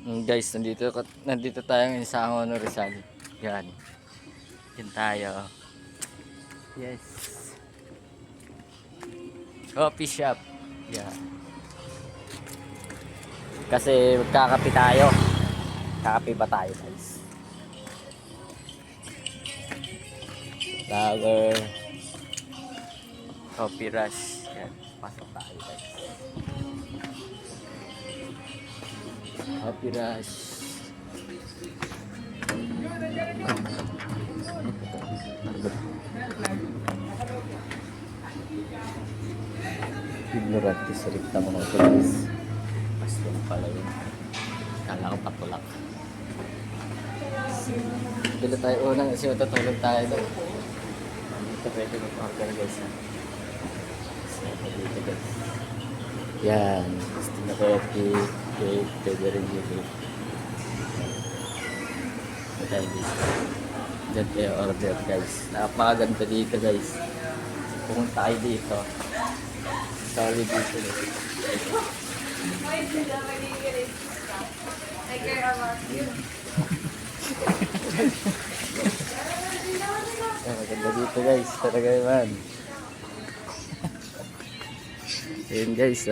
Guys, nandito tayo ngayon sa Angono Rizal. Yan. Yan tayo. Yes. Coffee shop. Yan. Kasi magkakape tayo. Kakape ba tayo, guys? Lager. Coffee rush. Yan. Pasok tayo, guys. Coffee rush. Ignorante sa rikta mga tulis. Paslong pala yun. Kala ko patulak. Dito tayo unang kasi matutulog tayo doon. Dito pwede mag-order, guys. Dito, guys. Yan. Gusto na coffee. Cake. Pwede rin dito. Ito tayo dito. Diyan tayo order, guys. Napakaganda dito, guys. Pumunta tayo dito. Sorry dito. I care about you. Maganda dito, guys. Talaga naman. Ayun, guys.